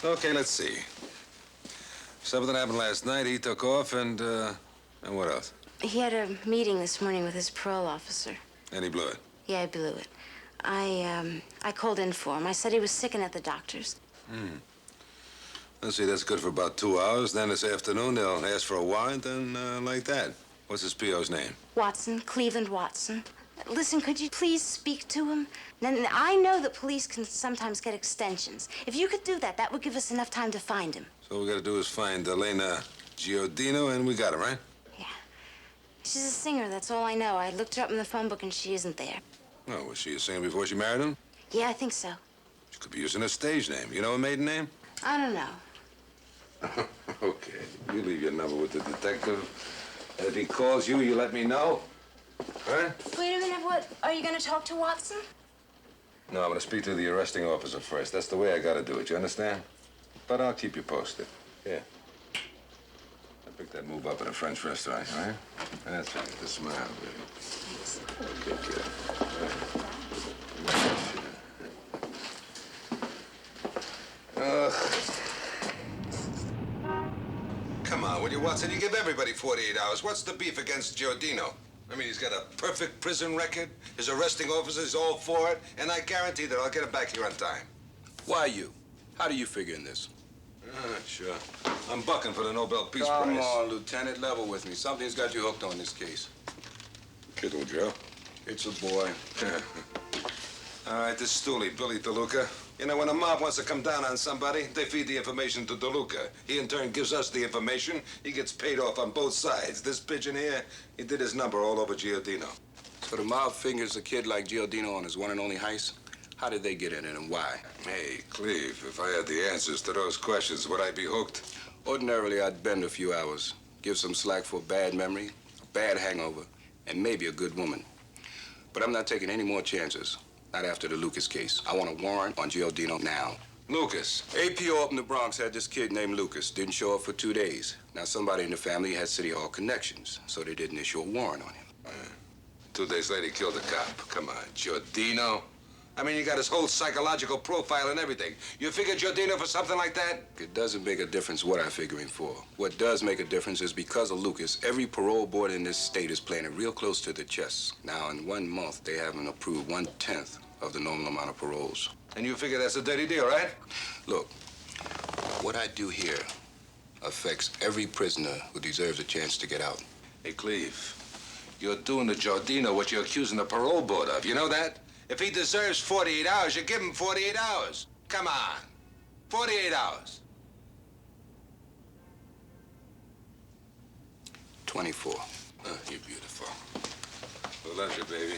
Okay, let's see. Something happened last night. He took off, and what else? He had a meeting this morning with his parole officer. And he blew it? Yeah, he blew it. I called in for him. I said he was sick and at the doctor's. Let's see, that's good for about 2 hours. Then this afternoon, they'll ask for a warrant, and like that. What's his P.O.'s name? Watson, Cleveland Watson. Listen, could you please speak to him? Now, I know that police can sometimes get extensions. If you could do that, that would give us enough time to find him. So all we gotta do is find Elena Giordino, and we got him, right? Yeah. She's a singer, that's all I know. I looked her up in the phone book, and she isn't there. Oh, was she a singer before she married him? Yeah, I think so. She could be using a stage name. You know her maiden name? I don't know. Okay. You leave your number with the detective. And if he calls you, you let me know. Right? Wait a minute, what? Are you going to talk to Watson? No, I'm going to speak to the arresting officer first. That's the way I got to do it, you understand? But I'll keep you posted. Yeah. I picked that move up at a French restaurant, all right? That's right. The smile, baby. Thanks. Okay, good. Come on, will you, Watson? You give everybody 48 hours. What's the beef against Giordino? I mean, he's got a perfect prison record. His arresting officer's all for it, and I guarantee that I'll get him back here on time. Why you? How do you figure in this? Sure. I'm bucking for the Nobel Peace Prize. Come on, Lieutenant, level with me. Something's got you hooked on this case. Kidding, Joe? It's a boy. All right, this stoolie, Billy DeLuca. You know, when a mob wants to come down on somebody, they feed the information to DeLuca. He, in turn, gives us the information. He gets paid off on both sides. This pigeon here, he did his number all over Giordino. So the mob fingers a kid like Giordino on his one and only heist? How did they get in it and why? Hey, Cleve, if I had the answers to those questions, would I be hooked? Ordinarily, I'd bend a few hours, give some slack for a bad memory, a bad hangover, and maybe a good woman. But I'm not taking any more chances. Not after the Lucas case. I want a warrant on Giordino now. Lucas? APO up in the Bronx had this kid named Lucas. Didn't show up for 2 days. Now, somebody in the family had City Hall connections, so they didn't issue a warrant on him. 2 days later, he killed a cop. Come on, Giordino. I mean, you got his whole psychological profile and everything. You figured Giordino for something like that? It doesn't make a difference what I figure him for. What does make a difference is because of Lucas, every parole board in this state is playing it real close to the chest. Now, in 1 month, they haven't approved 1/10 of the normal amount of paroles. And you figure that's a dirty deal, right? Look, what I do here affects every prisoner who deserves a chance to get out. Hey, Cleve, you're doing to Giordino what you're accusing the parole board of. You know that? If he deserves 48 hours, you give him 48 hours. Come on. 48 hours. 24. You're beautiful. Well, love you, baby.